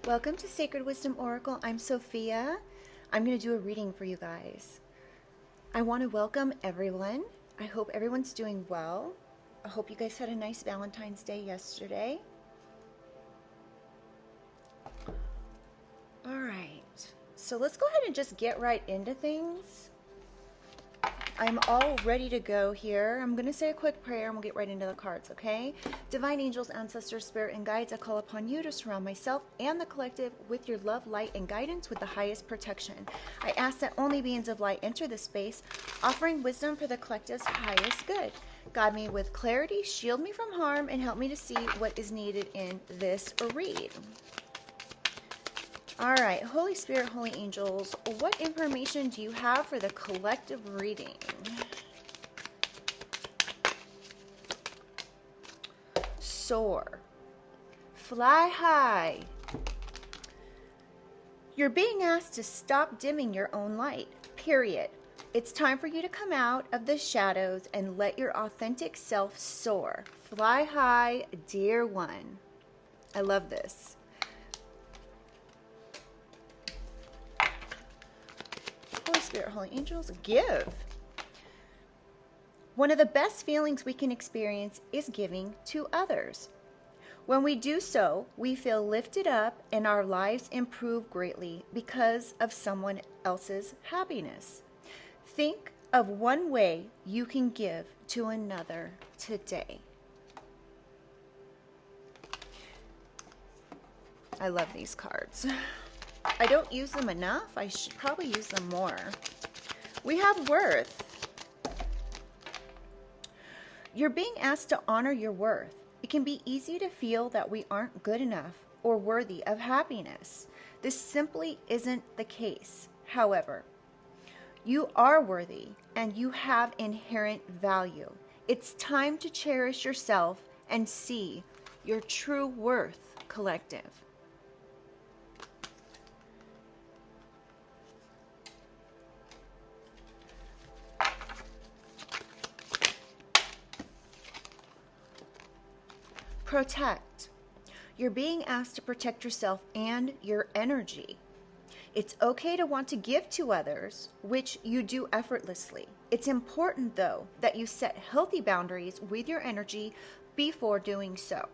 Welcome to Sacred Wisdom Oracle. I'm Sophia. I'm going to do a reading for you guys. I want to welcome everyone. I hope everyone's doing well. I hope you guys had a nice Valentine's Day yesterday. All right, so let's go ahead and just get right into things. I'm all ready to go here. I'm going to say a quick prayer and we'll get right into the cards, okay? Divine angels, ancestors, spirit, and guides, I call upon you to surround myself and the collective with your love, light, and guidance with the highest protection. I ask that only beings of light enter this space, offering wisdom for the collective's highest good. Guide me with clarity, shield me from harm, and help me to see what is needed in this read. All right, Holy Spirit, Holy Angels, what information do you have for the collective reading? Soar. Fly high. You're being asked to stop dimming your own light, period. It's time for you to come out of the shadows and let your authentic self soar. Fly high, dear one. I love this. Holy Spirit, Holy Angels, give. One of the best feelings we can experience is giving to others. When we do so, we feel lifted up and our lives improve greatly because of someone else's happiness. Think of one way you can give to another today. I love these cards. I don't use them enough. I should probably use them more. We have worth. You're being asked to honor your worth. It can be easy to feel that we aren't good enough or worthy of happiness. This simply isn't the case. However, you are worthy and you have inherent value. It's time to cherish yourself and see your true worth, collective. Protect. You're being asked to protect yourself and your energy. It's okay to want to give to others, which you do effortlessly. It's important, though, that you set healthy boundaries with your energy before doing so.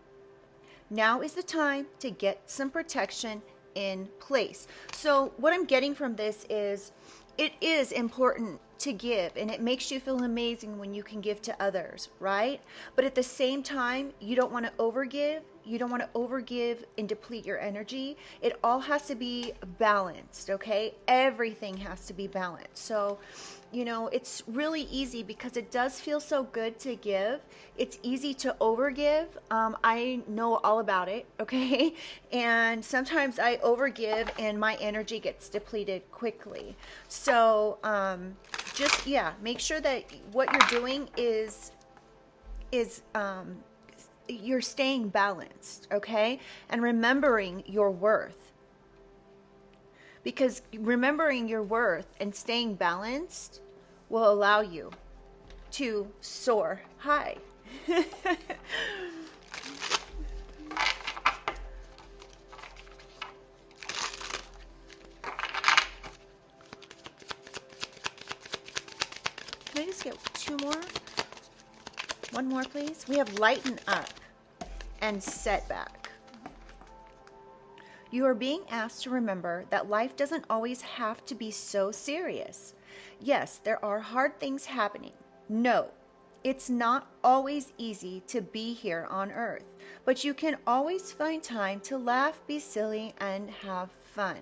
Now is the time to get some protection in place. So what I'm getting from this is it is important to give, and it makes you feel amazing when you can give to others, right? But at the same time, you don't want to overgive. You don't want to overgive and deplete your energy. It all has to be balanced, okay? Everything has to be balanced. So, you know, it's really easy because it does feel so good to give. It's easy to overgive. I know all about it, okay? And sometimes I overgive and my energy gets depleted quickly. So, just, yeah, make sure that what you're doing is you're staying balanced, okay? And remembering your worth. Because remembering your worth and staying balanced will allow you to soar high. Can I just get two more? One more, please. We have lighten up and setback. You are being asked to remember that life doesn't always have to be so serious. Yes, there are hard things happening. No, it's not always easy to be here on Earth, but you can always find time to laugh, be silly, and have fun.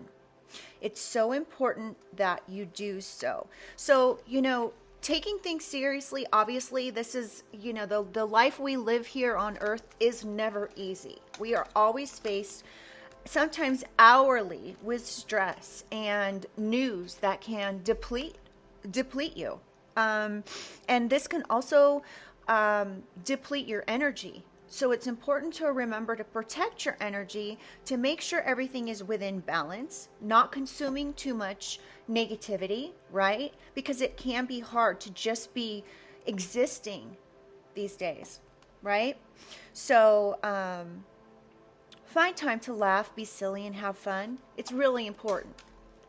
It's so important that you do so. So, you know, taking things seriously, obviously, this is, you know, the life we live here on Earth is never easy. We are always faced, sometimes hourly, with stress and news that can deplete you. And this can also deplete your energy. So it's important to remember to protect your energy, to make sure everything is within balance, not consuming too much negativity, right? Because it can be hard to just be existing these days, right? So Find time to laugh, be silly, and have fun. It's really important.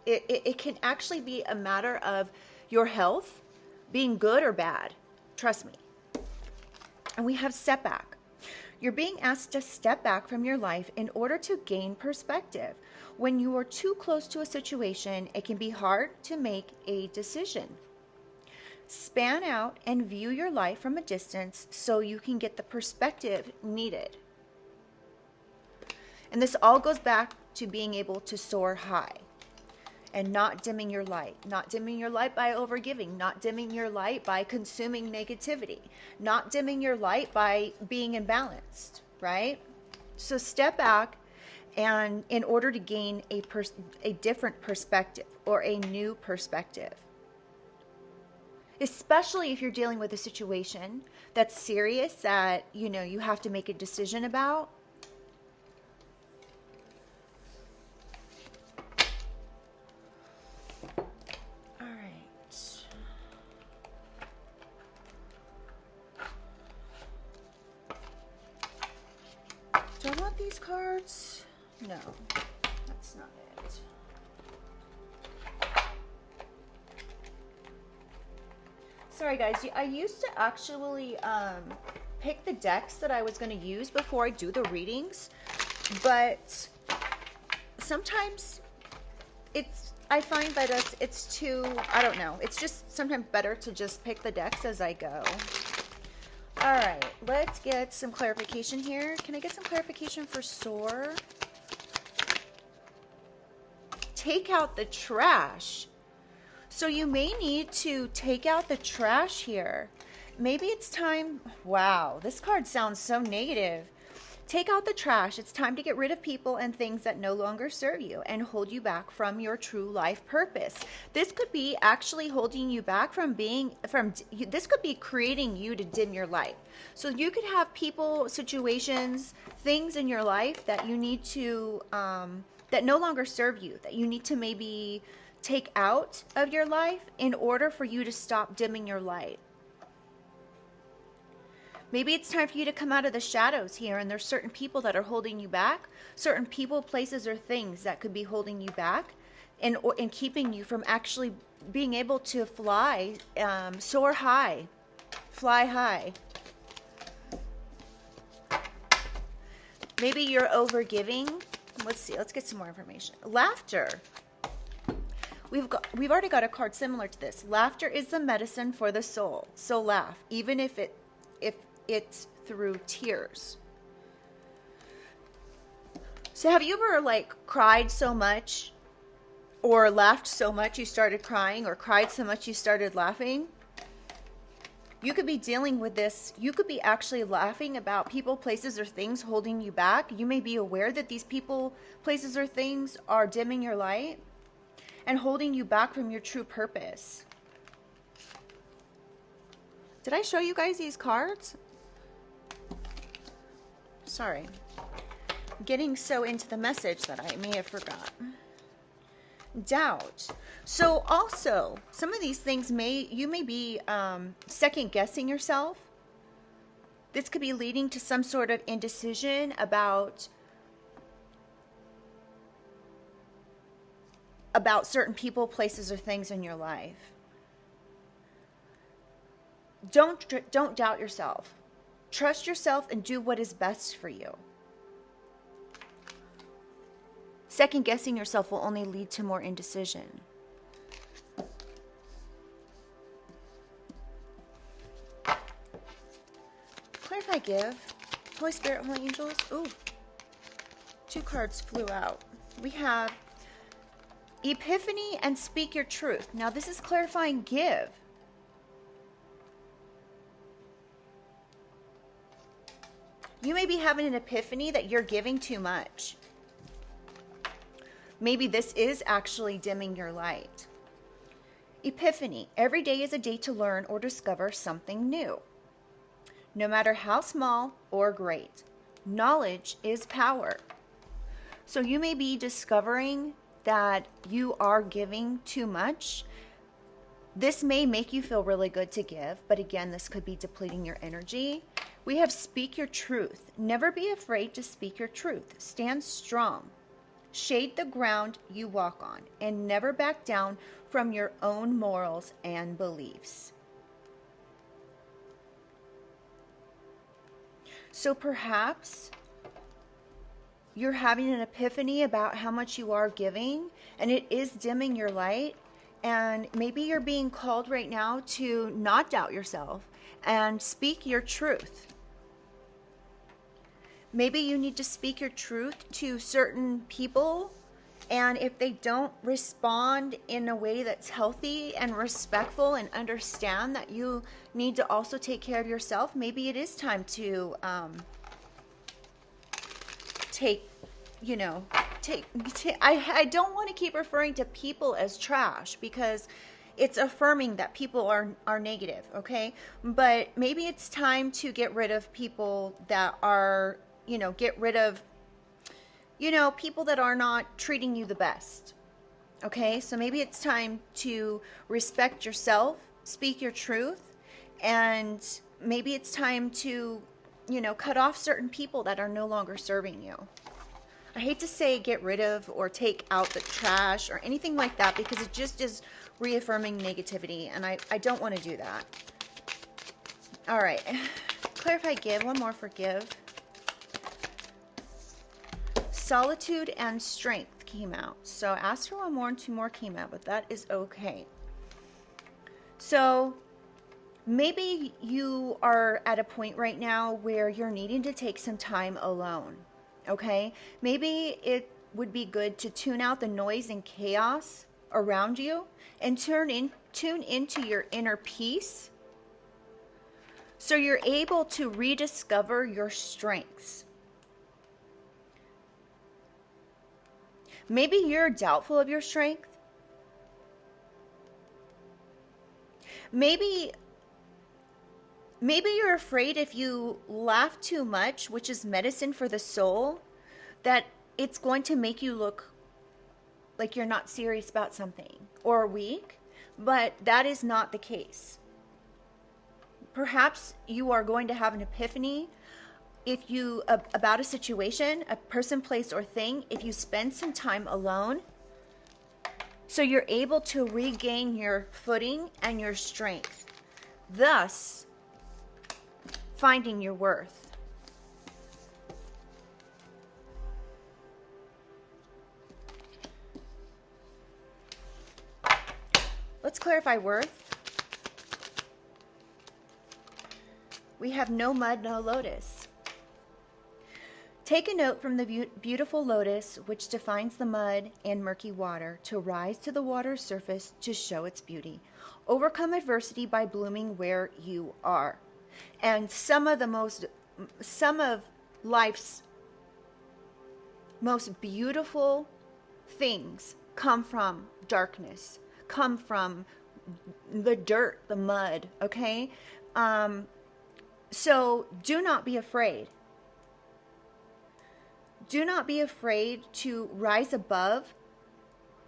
It can actually be a matter of your health being good or bad. Trust me. And we have step back. You're being asked to step back from your life in order to gain perspective. When you are too close to a situation, it can be hard to make a decision. Span out and view your life from a distance so you can get the perspective needed. And this all goes back to being able to soar high and not dimming your light. Not dimming your light by overgiving. Not dimming your light by consuming negativity. Not dimming your light by being imbalanced, right? So step back, and in order to gain a different perspective or a new perspective. Especially if you're dealing with a situation that's serious that, you have to make a decision about. Do I want these cards? No, that's not it. Sorry guys, I used to actually pick the decks that I was going to use before I do the readings, but sometimes I find that it's too, I don't know, it's just sometimes better to just pick the decks as I go. All right, let's get some clarification here. Can I get some clarification for soar? Take out the trash. So you may need to take out the trash here. Maybe it's time. Wow, this card sounds so negative. Take out the trash. It's time to get rid of people and things that no longer serve you and hold you back from your true life purpose. This could be actually holding you back this could be creating you to dim your light. So you could have people, situations, things in your life that you need to, that no longer serve you, that you need to maybe take out of your life in order for you to stop dimming your light. Maybe it's time for you to come out of the shadows here, and there's certain people that are holding you back, certain people, places, or things that could be holding you back and keeping you from actually being able to fly, soar high, fly high. Maybe you're overgiving. Let's see. Let's get some more information. Laughter. We've already got a card similar to this. Laughter is the medicine for the soul. So laugh, even if it's through tears. So have you ever cried so much or laughed so much you started crying, or cried so much you started laughing? You could be dealing with this. You could be actually laughing about people, places, or things holding you back. You may be aware that these people, places, or things are dimming your light and holding you back from your true purpose. Did I show you guys these cards? Sorry. I'm getting so into the message that I may have forgotten. Doubt. So also, some of these things you may be second guessing yourself. This could be leading to some sort of indecision about certain people, places, or things in your life. Don't doubt yourself. Trust yourself and do what is best for you. Second guessing yourself will only lead to more indecision. Clarify, give. Holy Spirit, Holy Angels. Ooh. 2 cards flew out. We have Epiphany and Speak Your Truth. Now this is clarifying give. You may be having an epiphany that you're giving too much. Maybe this is actually dimming your light. Epiphany. Every day is a day to learn or discover something new. No matter how small or great, knowledge is power. So you may be discovering that you are giving too much. This may make you feel really good to give, but again, this could be depleting your energy. We have speak your truth. Never be afraid to speak your truth. Stand strong. Shade the ground you walk on, and never back down from your own morals and beliefs. So perhaps you're having an epiphany about how much you are giving, and it is dimming your light. And maybe you're being called right now to not doubt yourself and speak your truth. Maybe you need to speak your truth to certain people, and if they don't respond in a way that's healthy and respectful and understand that you need to also take care of yourself, maybe it is time to I don't want to keep referring to people as trash, because it's affirming that people are negative, okay? But maybe it's time to get rid of people that are, get rid of, people that are not treating you the best, okay? So maybe it's time to respect yourself, speak your truth, and maybe it's time to, cut off certain people that are no longer serving you. I hate to say get rid of or take out the trash or anything like that, because it just is reaffirming negativity, and I don't want to do that. All right. Clarify, give. One more for give. Solitude and strength came out. So ask for one more and two more came out, but that is okay. So maybe you are at a point right now where you're needing to take some time alone. Okay, maybe it would be good to tune out the noise and chaos around you and tune into your inner peace, so you're able to rediscover your strengths. Maybe you're doubtful of your strength. Maybe you're afraid if you laugh too much, which is medicine for the soul, that it's going to make you look like you're not serious about something or weak, but that is not the case. Perhaps you are going to have an epiphany about a situation, a person, place, or thing, if you spend some time alone, so you're able to regain your footing and your strength, thus finding your worth. Let's clarify worth. We have no mud, no lotus. Take a note from the beautiful lotus, which defines the mud and murky water, to rise to the water's surface to show its beauty. Overcome adversity by blooming where you are. And some of life's most beautiful things come from darkness, come from the dirt, the mud, okay? So do not be afraid. Do not be afraid to rise above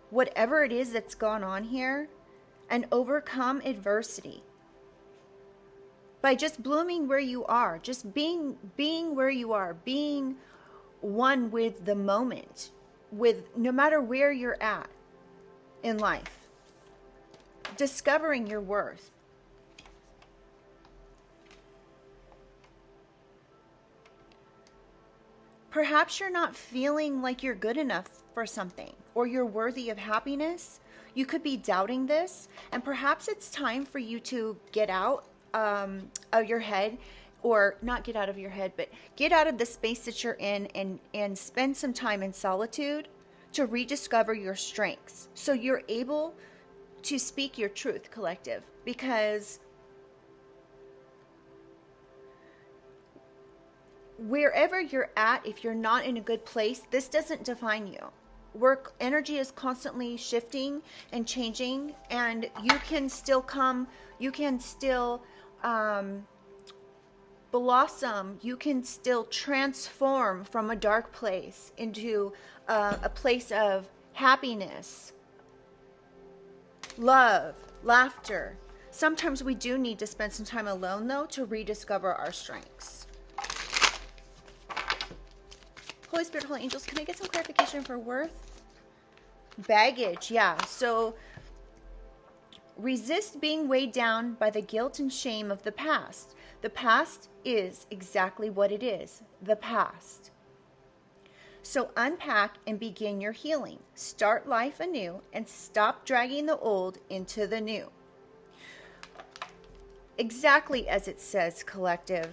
whatever it is that's gone on here and overcome adversity by just blooming where you are, just being where you are, being one with the moment, with no matter where you're at in life, discovering your worth. Perhaps you're not feeling like you're good enough for something, or you're worthy of happiness. You could be doubting this, and perhaps it's time for you to get out of your head, or not get out of your head, but get out of the space that you're in and spend some time in solitude to rediscover your strengths, so you're able to speak your truth, collective, because wherever you're at, if you're not in a good place, this doesn't define you. Work energy is constantly shifting and changing, and you can still blossom. You can still transform from a dark place into a place of happiness, love, laughter. Sometimes we do need to spend some time alone, though, to rediscover our strengths. Holy Spirit, Holy Angels, can I get some clarification for worth? Baggage, yeah. So resist being weighed down by the guilt and shame of the past. The past is exactly what it is, the past. So unpack and begin your healing. Start life anew and stop dragging the old into the new. Exactly as it says, collective.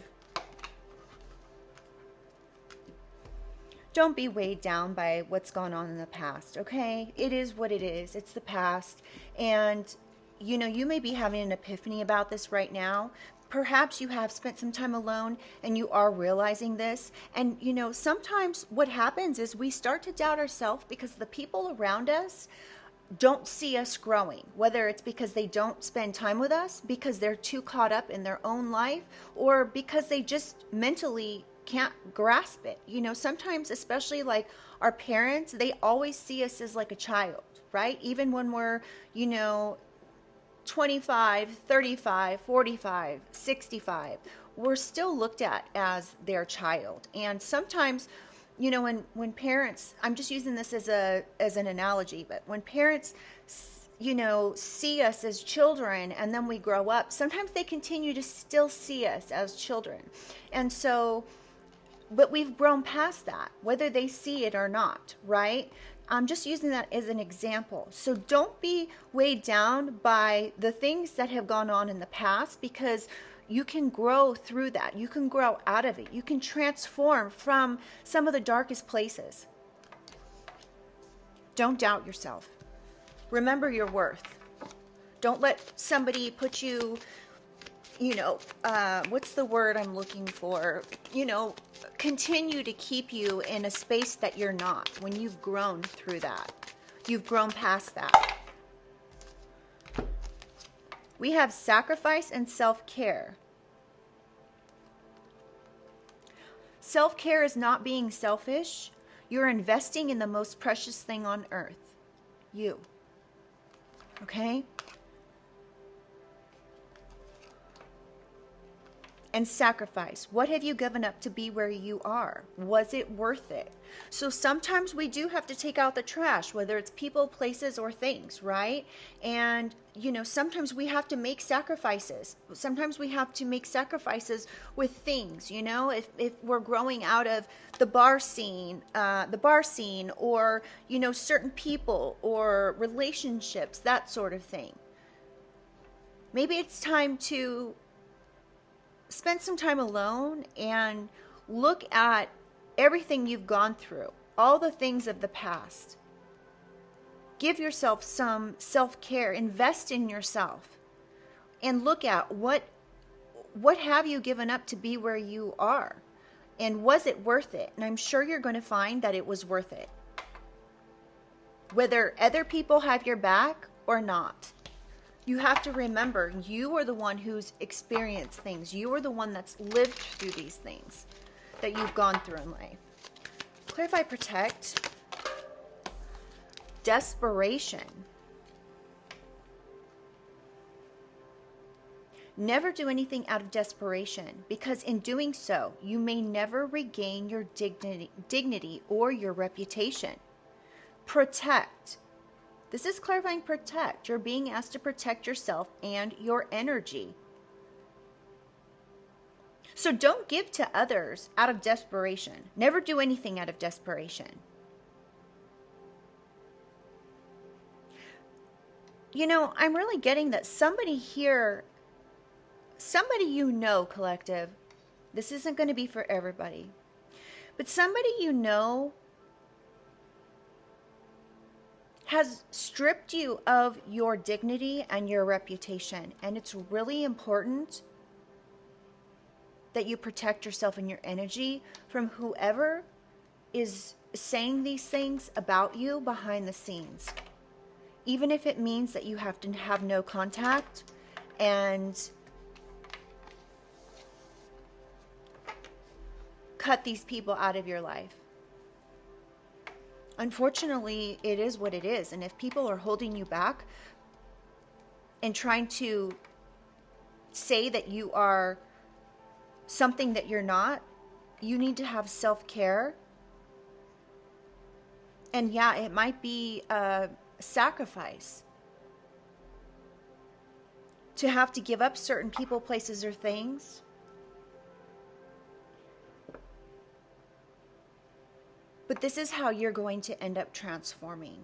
Don't be weighed down by what's gone on in the past, okay? It is what it is. It's the past. And, you know, you may be having an epiphany about this right now. Perhaps you have spent some time alone and you are realizing this. And, you know, sometimes what happens is we start to doubt ourselves because the people around us don't see us growing, whether it's because they don't spend time with us, because they're too caught up in their own life, or because they just mentally can't grasp it. You know, sometimes, especially like our parents, they always see us as like a child, right? Even when we're, you know, 25, 35, 45, 65, we're still looked at as their child. And sometimes, you know, when parents, I'm just using this as an analogy, but when parents, you know, see us as children and then we grow up, sometimes they continue to still see us as children. And so, but we've grown past that, whether they see it or not, right? I'm just using that as an example. So don't be weighed down by the things that have gone on in the past, because you can grow through that. You can grow out of it. You can transform from some of the darkest places. Don't doubt yourself. Remember your worth. Don't let somebody put you, you know, what's the word I'm looking for? You know, continue to keep you in a space that you're not, when you've grown through that. You've grown past that. We have sacrifice and self-care. Self-care is not being selfish. You're investing in the most precious thing on earth. You. Okay? And sacrifice. What have you given up to be where you are? Was it worth it? So sometimes we do have to take out the trash, whether it's people, places, or things, right? And, you know, sometimes we have to make sacrifices. Sometimes we have to make sacrifices with things, you know, if we're growing out of the bar scene, or, you know, certain people or relationships, that sort of thing. Maybe it's time to spend some time alone and look at everything you've gone through, all the things of the past. Give yourself some self-care, invest in yourself, and look at what have you given up to be where you are, and was it worth it? And I'm sure you're going to find that it was worth it, whether other people have your back or not. You have to remember, you are the one who's experienced things. You are the one that's lived through these things that you've gone through in life. Clarify, protect. Desperation. Never do anything out of desperation, because in doing so, you may never regain your dignity or your reputation. Protect. This is clarifying protect. You're being asked to protect yourself and your energy. So don't give to others out of desperation. Never do anything out of desperation. You know, I'm really getting that somebody here, somebody you know, collective, this isn't going to be for everybody, but somebody you know has stripped you of your dignity and your reputation. And it's really important that you protect yourself and your energy from whoever is saying these things about you behind the scenes. Even if it means that you have to have no contact and cut these people out of your life. Unfortunately, it is what it is. And if people are holding you back and trying to say that you are something that you're not, you need to have self-care And yeah, it might be a sacrifice to have to give up certain people, places, or things. But this is how you're going to end up transforming,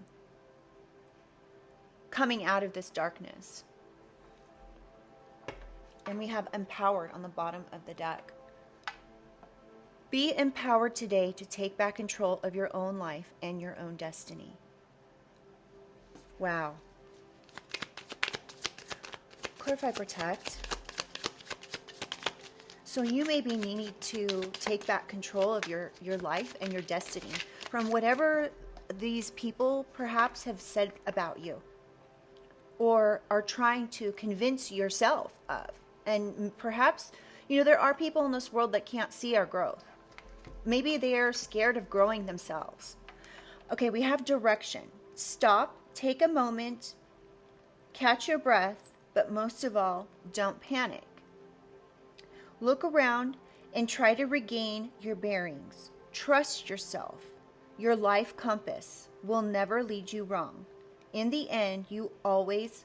coming out of this darkness. And we have empowered on the bottom of the deck. Be empowered today to take back control of your own life and your own destiny. Wow. Clarify, protect. So you may be needing to take back control of your life and your destiny from whatever these people perhaps have said about you or are trying to convince yourself of. And perhaps, there are people in this world that can't see our growth. Maybe they're scared of growing themselves. Okay, we have direction. Stop, take a moment, catch your breath, but most of all, don't panic. Look around and try to regain your bearings. Trust yourself. Your life compass will never lead you wrong. In the end, you'll always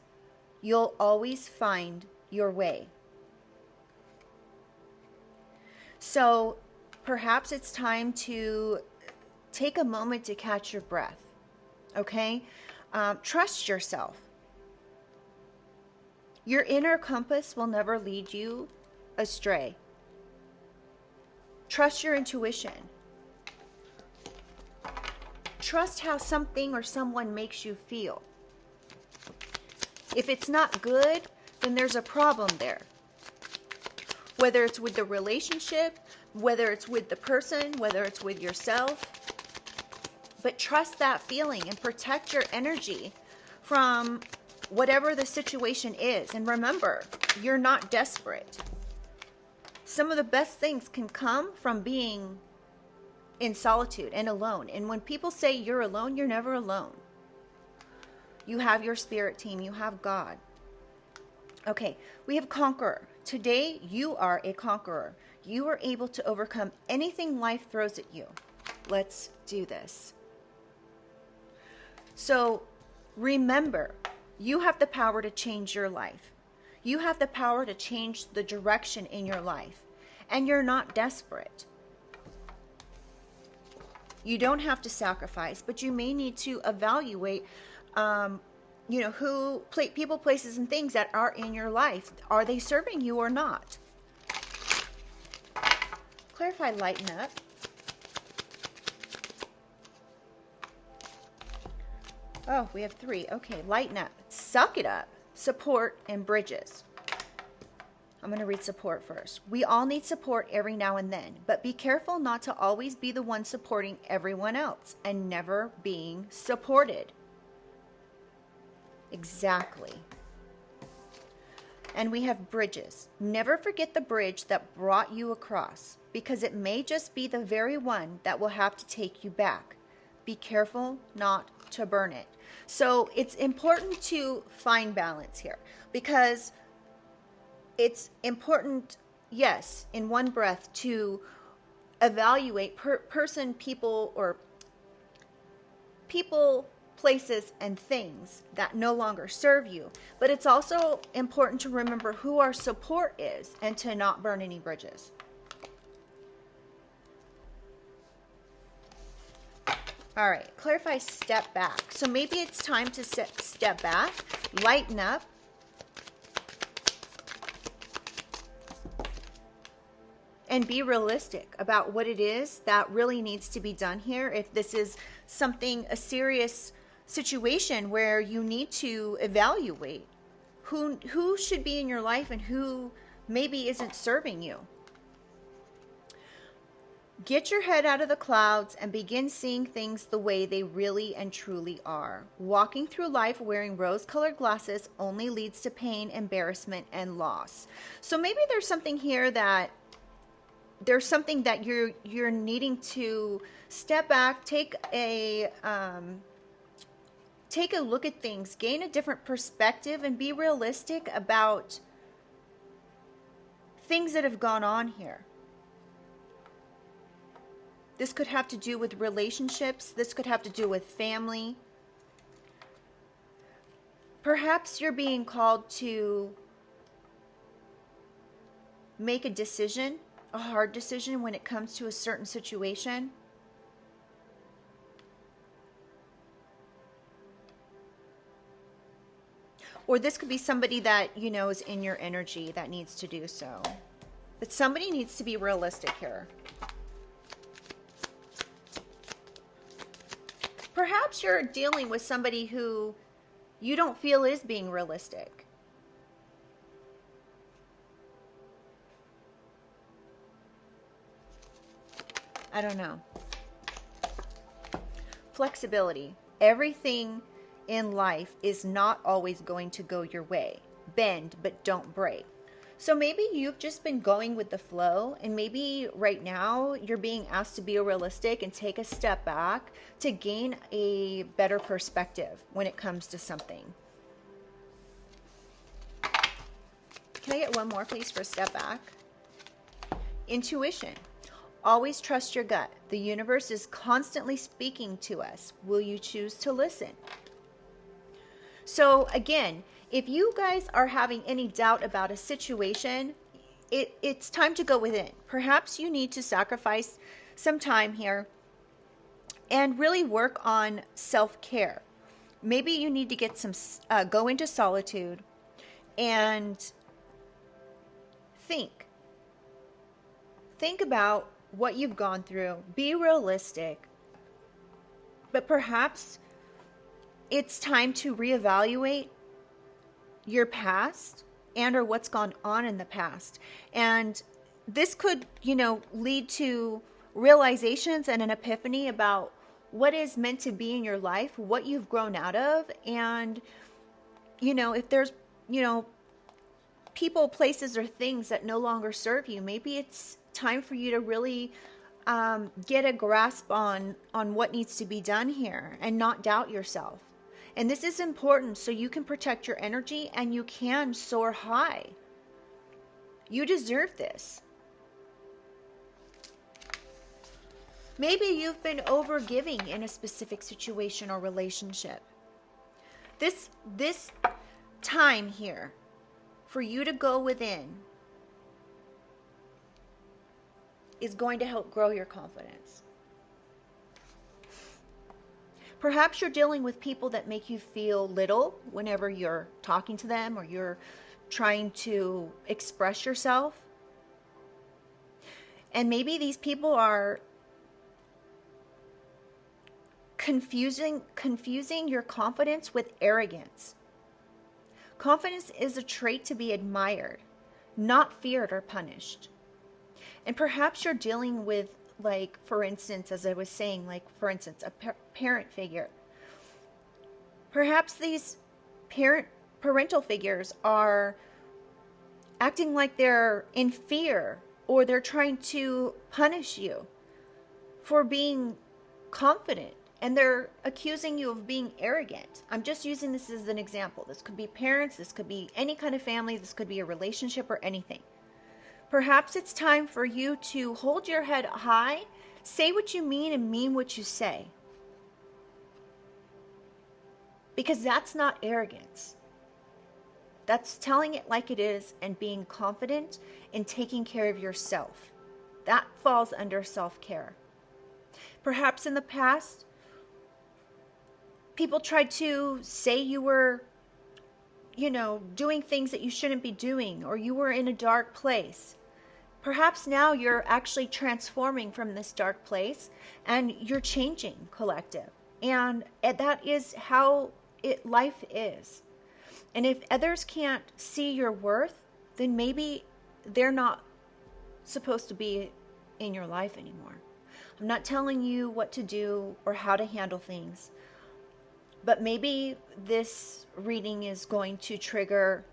find your way. So perhaps it's time to take a moment to catch your breath. Okay? Trust yourself. Your inner compass will never lead you astray. Trust your intuition. Trust how something or someone makes you feel. If it's not good, then there's a problem there. Whether it's with the relationship, whether it's with the person, whether it's with yourself. But trust that feeling and protect your energy from whatever the situation is. And remember, you're not desperate. Some of the best things can come from being in solitude and alone. And when people say you're alone, you're never alone. You have your spirit team. You have God. Okay, we have conqueror. Today, you are a conqueror. You are able to overcome anything life throws at you. Let's do this. So remember, you have the power to change your life. You have the power to change the direction in your life. And you're not desperate. You don't have to sacrifice, but you may need to evaluate, people, places, and things that are in your life. Are they serving you or not? Clarify, lighten up. Oh, we have 3. Okay, lighten up. Suck it up. Support and bridges. I'm going to read support first. We all need support every now and then, but be careful not to always be the one supporting everyone else and never being supported. Exactly. And we have bridges. Never forget the bridge that brought you across, because it may just be the very one that will have to take you back. Be careful not to burn it. So it's important to find balance here, because it's important, yes, in one breath to evaluate people, places, and things that no longer serve you. But it's also important to remember who our support is and to not burn any bridges. All right, clarify, step back. So maybe it's time to step back, lighten up, and be realistic about what it is that really needs to be done here. If this is a serious situation where you need to evaluate who should be in your life and who maybe isn't serving you. Get your head out of the clouds and begin seeing things the way they really and truly are. Walking through life wearing rose-colored glasses only leads to pain, embarrassment, and loss. So maybe there's something here that you're needing to step back, take a look at things, gain a different perspective, and be realistic about things that have gone on here. This could have to do with relationships. This could have to do with family. Perhaps you're being called to make a decision, a hard decision when it comes to a certain situation. Or this could be somebody that you know is in your energy that needs to do so. But somebody needs to be realistic here. Perhaps you're dealing with somebody who you don't feel is being realistic. I don't know. Flexibility. Everything in life is not always going to go your way. Bend, but don't break. So maybe you've just been going with the flow, and maybe right now you're being asked to be realistic and take a step back to gain a better perspective when it comes to something. Can I get one more, please, for a step back? Intuition. Always trust your gut. The universe is constantly speaking to us. Will you choose to listen? So again, if you guys are having any doubt about a situation, it's time to go within. Perhaps you need to sacrifice some time here and really work on self-care. Maybe you need to get some, go into solitude and think. Think about what you've gone through. Be realistic. But perhaps it's time to reevaluate your past and or what's gone on in the past. And this could, lead to realizations and an epiphany about what is meant to be in your life, what you've grown out of. And, if there's, people, places, or things that no longer serve you, maybe it's time for you to really get a grasp on what needs to be done here and not doubt yourself. And this is important so you can protect your energy and you can soar high. You deserve this. Maybe you've been overgiving in a specific situation or relationship. This time here for you to go within is going to help grow your confidence. Perhaps you're dealing with people that make you feel little whenever you're talking to them or you're trying to express yourself. And maybe these people are confusing your confidence with arrogance. Confidence is a trait to be admired, not feared or punished. And perhaps you're dealing with, for instance, as I was saying, a parent figure. Perhaps these parental figures are acting like they're in fear, or they're trying to punish you for being confident, and they're accusing you of being arrogant. I'm just using this as an example. This could be parents, this could be any kind of family, this could be a relationship or anything. Perhaps it's time for you to hold your head high, say what you mean, and mean what you say. Because that's not arrogance. That's telling it like it is and being confident in taking care of yourself. That falls under self-care. Perhaps in the past, people tried to say you were, doing things that you shouldn't be doing, or you were in a dark place. Perhaps now you're actually transforming from this dark place and you're changing, collective. And that is how life is. And if others can't see your worth, then maybe they're not supposed to be in your life anymore. I'm not telling you what to do or how to handle things, but maybe this reading is going to trigger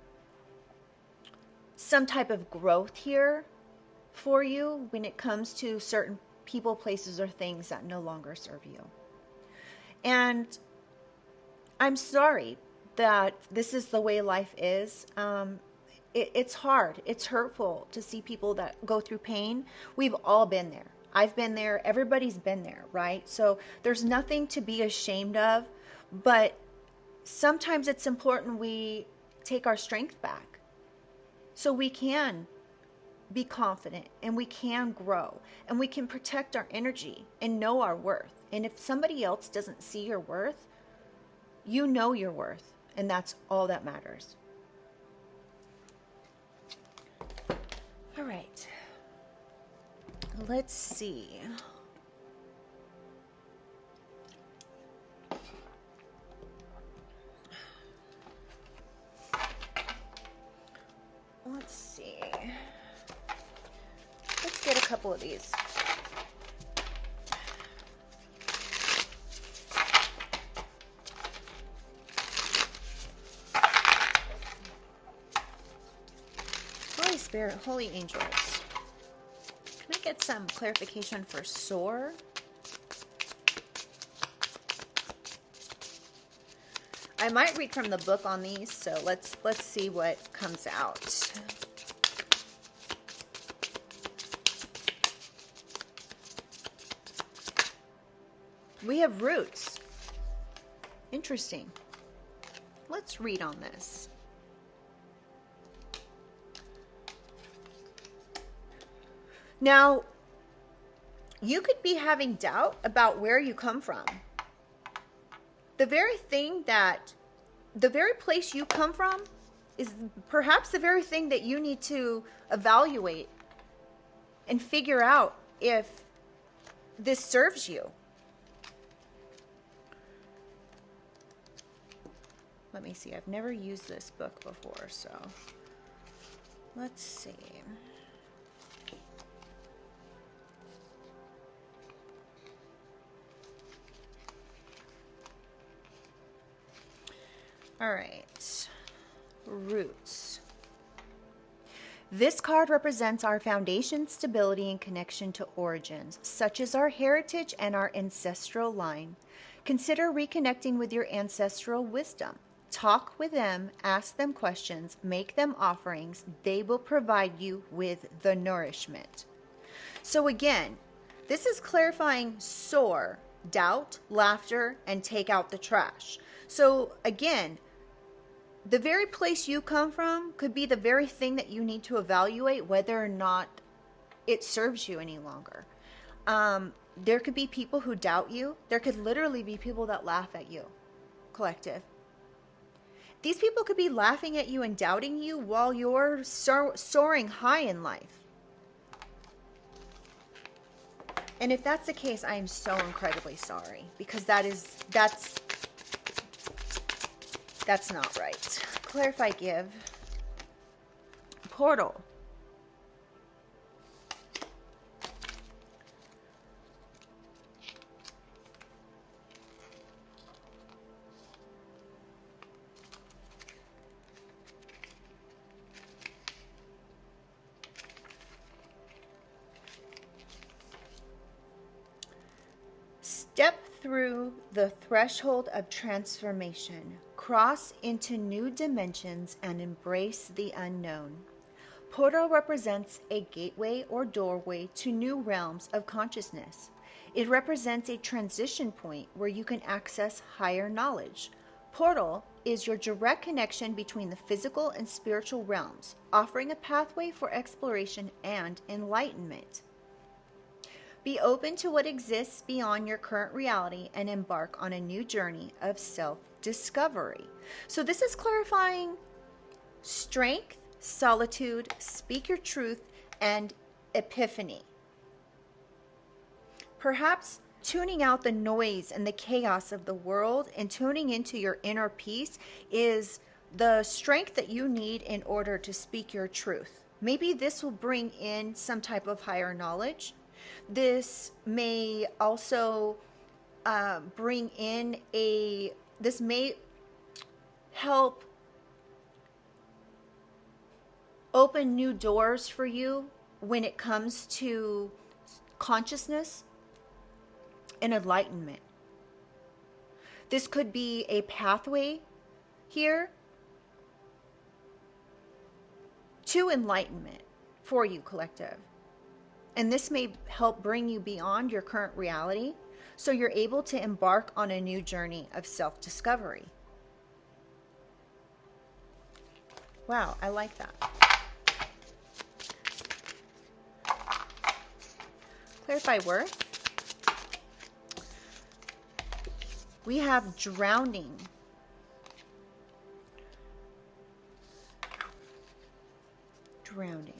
some type of growth here for you when it comes to certain people, places, or things that no longer serve you. And I'm sorry that this is the way life is. It's hard. It's hurtful to see people that go through pain. We've all been there. I've been there. Everybody's been there, right? So there's nothing to be ashamed of, but sometimes it's important we take our strength back so we can be confident and we can grow and we can protect our energy and know our worth. And if somebody else doesn't see your worth, you know your worth, and that's all that matters. All right. Let's see. Let's see. Let's get a couple of these. Holy Spirit, holy angels. Can I get some clarification for sore? I might read from the book on these, so let's see what comes out. We have roots. Interesting. Let's read on this. Now, you could be having doubt about where you come from. The very place you come from is perhaps the very thing that you need to evaluate and figure out if this serves you. Let me see. I've never used this book before, so let's see. All right, roots. This card represents our foundation, stability, and connection to origins, such as our heritage and our ancestral line. Consider reconnecting with your ancestral wisdom. Talk with them, ask them questions, make them offerings. They will provide you with the nourishment. So again, this is clarifying soar, doubt, laughter, and take out the trash. So again, the very place you come from could be the very thing that you need to evaluate whether or not it serves you any longer. There could be people who doubt you. There could literally be people that laugh at you, collective. These people could be laughing at you and doubting you while you're soaring high in life. And if that's the case, I am so incredibly sorry, because that's not right. Clarify, give. Portal. Step through the threshold of transformation. Cross into new dimensions and embrace the unknown. Portal represents a gateway or doorway to new realms of consciousness. It represents a transition point where you can access higher knowledge. Portal is your direct connection between the physical and spiritual realms, offering a pathway for exploration and enlightenment. Be open to what exists beyond your current reality and embark on a new journey of self-discovery. So this is clarifying strength, solitude, speak your truth, and epiphany. Perhaps tuning out the noise and the chaos of the world and tuning into your inner peace is the strength that you need in order to speak your truth. Maybe this will bring in some type of higher knowledge. This may also bring in this may help open new doors for you when it comes to consciousness and enlightenment. This could be a pathway here to enlightenment for you, collective. And this may help bring you beyond your current reality so you're able to embark on a new journey of self-discovery. Wow, I like that. Clarify worth. We have drowning. Drowning.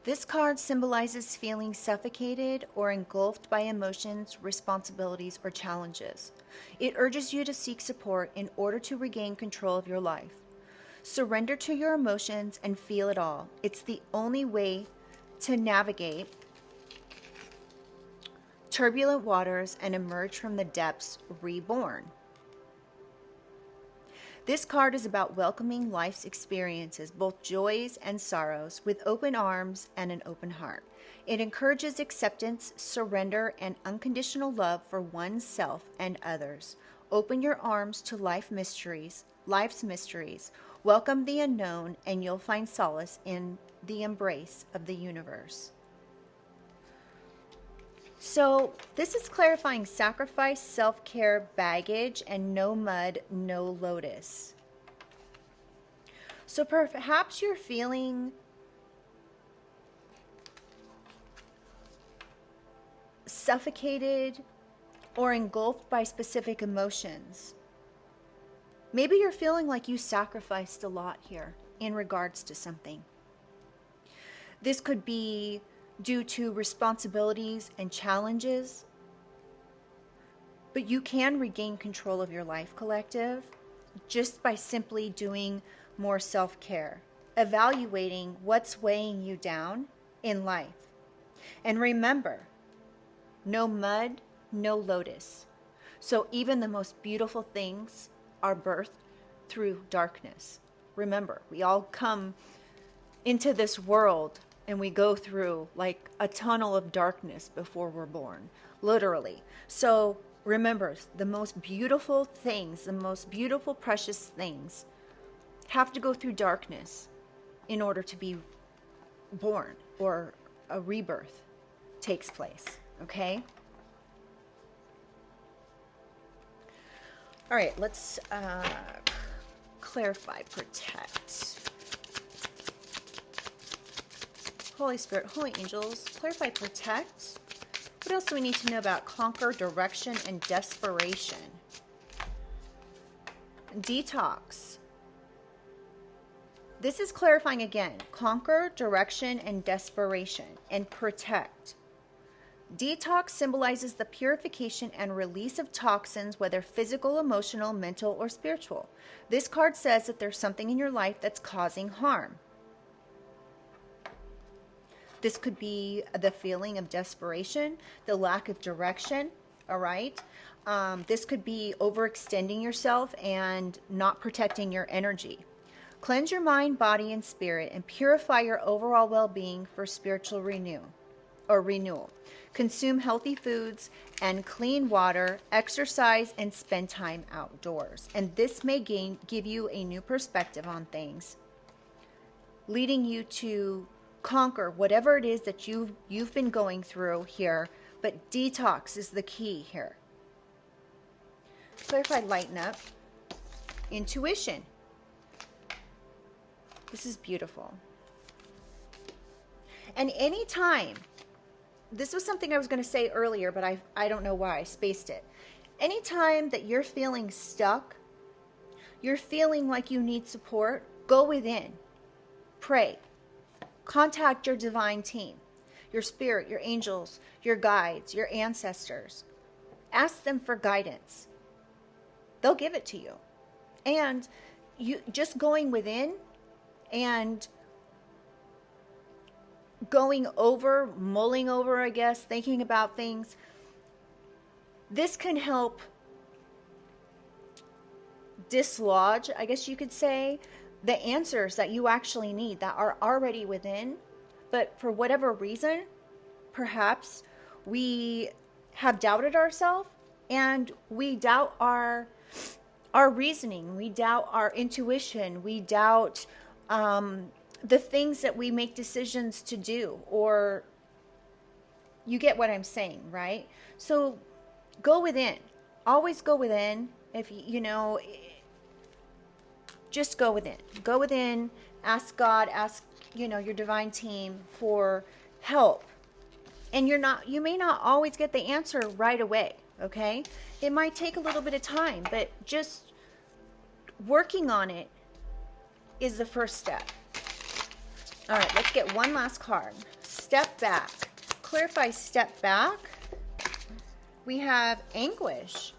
This card symbolizes feeling suffocated or engulfed by emotions, responsibilities, or challenges. It urges you to seek support in order to regain control of your life. Surrender to your emotions and feel it all. It's the only way to navigate turbulent waters and emerge from the depths reborn. This card is about welcoming life's experiences, both joys and sorrows, with open arms and an open heart. It encourages acceptance, surrender, and unconditional love for oneself and others. Open your arms to life's mysteries. Welcome the unknown, and you'll find solace in the embrace of the universe. So this is clarifying sacrifice, self-care, baggage, and no mud, no lotus. So perhaps you're feeling suffocated or engulfed by specific emotions. Maybe you're feeling like you sacrificed a lot here in regards to something. This could be due to responsibilities and challenges, but you can regain control of your life, collective, just by simply doing more self-care, evaluating what's weighing you down in life. And remember, no mud, no lotus. So even the most beautiful things are birthed through darkness. Remember, we all come into this world and we go through like a tunnel of darkness before we're born, literally. So remember, the most beautiful things, the most beautiful, precious things have to go through darkness in order to be born, or a rebirth takes place, okay? All right, let's clarify, protect. Holy Spirit, Holy Angels, clarify, protect. What else do we need to know about conquer, direction, and desperation? Detox. This is clarifying again, conquer, direction, and desperation, and protect. Detox symbolizes the purification and release of toxins, whether physical, emotional, mental, or spiritual. This card says that there's something in your life that's causing harm. This could be the feeling of desperation, the lack of direction, all right? This could be overextending yourself and not protecting your energy. Cleanse your mind, body, and spirit, and purify your overall well-being for spiritual renewal. Consume healthy foods and clean water, exercise, and spend time outdoors. And this may give you a new perspective on things, leading you to conquer whatever it is that you've been going through here. But detox is the key here. Clarify, lighten up. Intuition. This is beautiful. And anytime, this was something I was going to say earlier, but I don't know why I spaced it. Anytime that you're feeling stuck, you're feeling like you need support, go within. Pray. Contact your divine team, your spirit, your angels, your guides, your ancestors. Ask them for guidance. They'll give it to you. And you just going within and going over, mulling over, I guess, thinking about things, this can help dislodge, I guess you could say, the answers that you actually need that are already within. But for whatever reason, perhaps we have doubted ourselves, and we doubt our reasoning, we doubt our intuition, we doubt the things that we make decisions to do, or you get what I'm saying, right? So go within. Always go within. If you know, just go within. Go within, ask God, ask, your divine team for help. And you may not always get the answer right away, okay? It might take a little bit of time, but just working on it is the first step. All right, let's get one last card. Step back. Clarify step back. We have anguish.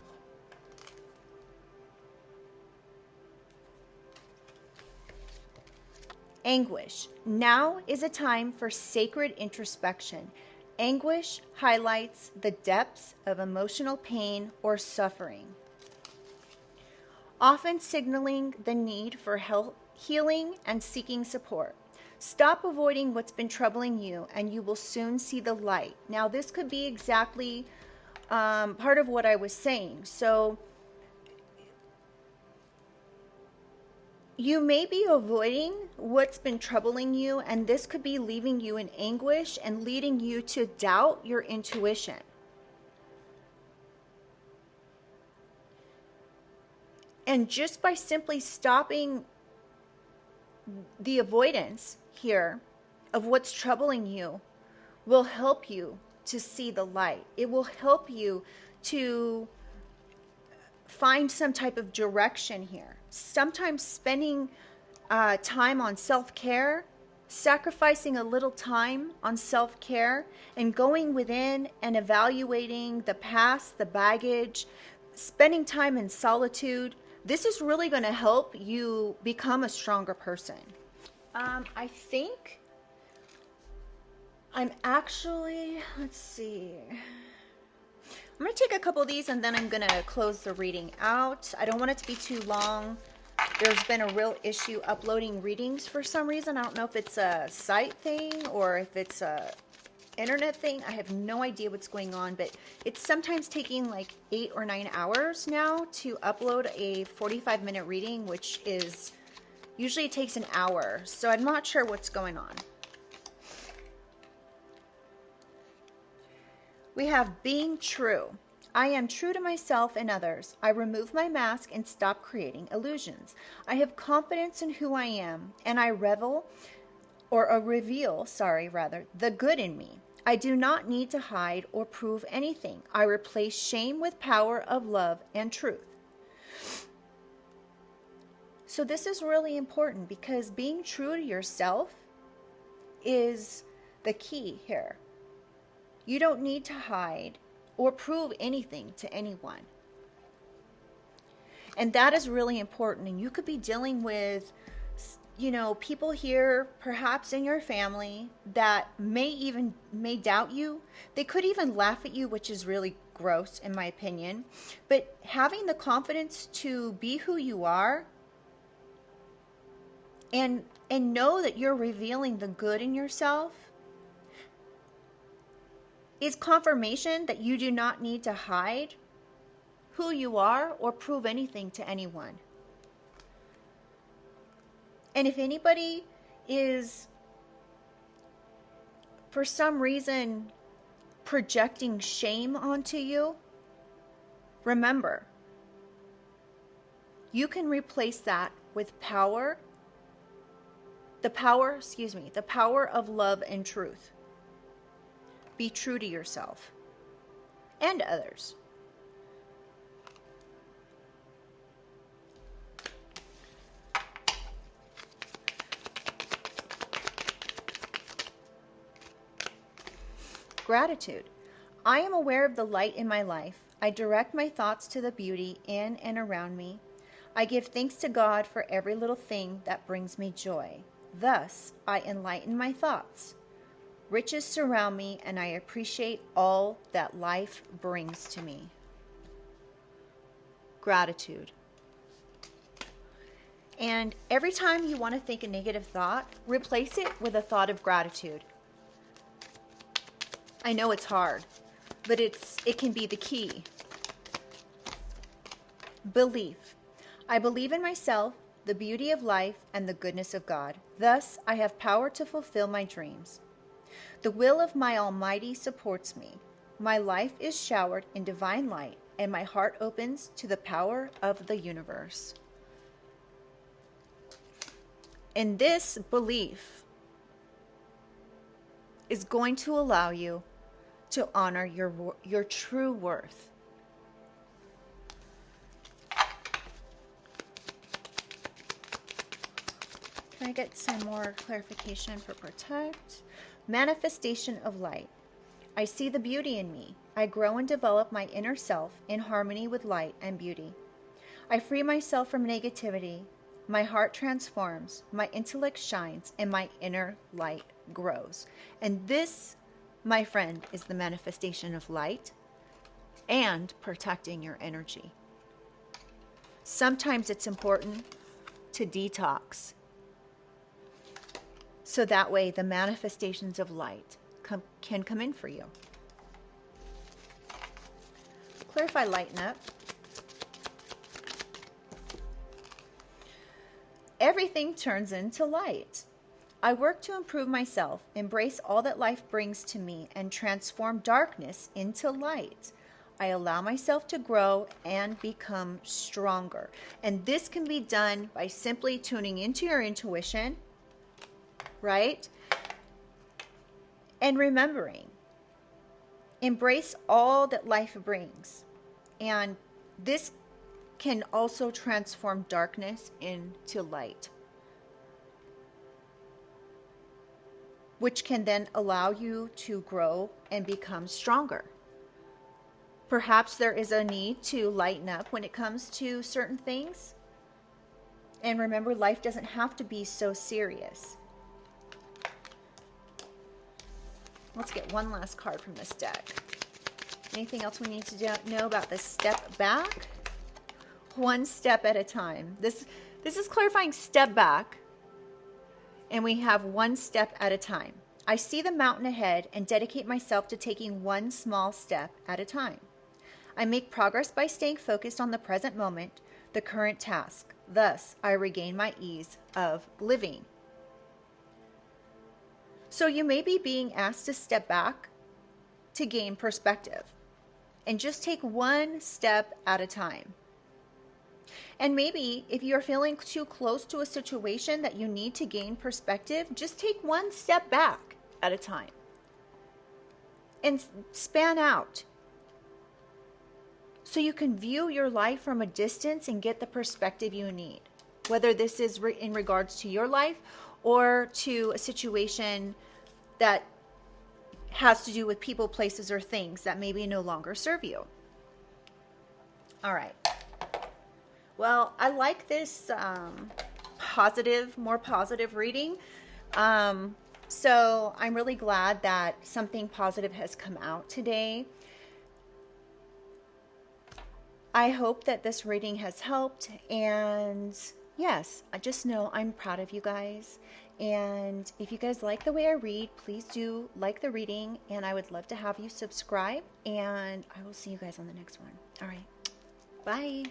Anguish. Now is a time for sacred introspection. Anguish highlights the depths of emotional pain or suffering, often signaling the need for help, healing, and seeking support. Stop avoiding what's been troubling you, and you will soon see the light. Now, this could be exactly part of what I was saying. So, you may be avoiding what's been troubling you, and this could be leaving you in anguish and leading you to doubt your intuition. And just by simply stopping the avoidance here of what's troubling you will help you to see the light. It will help you to find some type of direction here. Sometimes spending time on self-care, sacrificing a little time on self-care, and going within and evaluating the past, the baggage, spending time in solitude, this is really going to help you become a stronger person. I think I'm actually, let's see. I'm going to take a couple of these and then I'm going to close the reading out. I don't want it to be too long. There's been a real issue uploading readings for some reason. I don't know if it's a site thing or if it's a internet thing. I have no idea what's going on, but it's sometimes taking like 8 or 9 hours now to upload a 45-minute reading, which is usually it takes an hour. So I'm not sure what's going on. We have being true. I am true to myself and others. I remove my mask and stop creating illusions. I have confidence in who I am, and I reveal the good in me. I do not need to hide or prove anything. I replace shame with power of love and truth. So this is really important because being true to yourself is the key here. You don't need to hide or prove anything to anyone. And that is really important. And you could be dealing with, people here, perhaps in your family, that may doubt you. They could even laugh at you, which is really gross in my opinion. But having the confidence to be who you are and know that you're revealing the good in yourself is confirmation that you do not need to hide who you are or prove anything to anyone. And if anybody is, for some reason, projecting shame onto you, remember, you can replace that with power, the power of love and truth. Be true to yourself and others. Gratitude. I am aware of the light in my life. I direct my thoughts to the beauty in and around me. I give thanks to God for every little thing that brings me joy. Thus, I enlighten my thoughts. Riches surround me, and I appreciate all that life brings to me. Gratitude. And every time you want to think a negative thought, replace it with a thought of gratitude. I know it's hard, but it can be the key. Belief. I believe in myself, the beauty of life, and the goodness of God. Thus, I have power to fulfill my dreams. The will of my Almighty supports me. My life is showered in divine light, and my heart opens to the power of the universe. And this belief is going to allow you to honor your true worth. Can I get some more clarification for protect? Manifestation of light. I see the beauty in me. I grow and develop my inner self in harmony with light and beauty. I free myself from negativity. My heart transforms, my intellect shines, and my inner light grows. And this, my friend, is the manifestation of light and protecting your energy. Sometimes it's important to detox, so that way the manifestations of light can come in for you. Clarify, lighten up. Everything turns into light. I work to improve myself, embrace all that life brings to me, and transform darkness into light. I allow myself to grow and become stronger. And this can be done by simply tuning into your intuition, right? And remembering, embrace all that life brings. And this can also transform darkness into light, which can then allow you to grow and become stronger. Perhaps there is a need to lighten up when it comes to certain things. And remember, life doesn't have to be so serious. Let's get one last card from this deck. Anything else we need to know about the step back? One step at a time. This is clarifying step back. And we have one step at a time. I see the mountain ahead and dedicate myself to taking one small step at a time. I make progress by staying focused on the present moment, the current task. Thus, I regain my ease of living. So you may be being asked to step back to gain perspective and just take one step at a time. And maybe if you're feeling too close to a situation that you need to gain perspective, just take one step back at a time and span out so you can view your life from a distance and get the perspective you need, whether this is in regards to your life or to a situation that has to do with people, places, or things that maybe no longer serve you. All right. Well, I like this more positive reading. So I'm really glad that something positive has come out today. I hope that this reading has helped. And yes, I just know I'm proud of you guys. And if you guys like the way I read, please do like the reading. And I would love to have you subscribe. And I will see you guys on the next one. All right. Bye.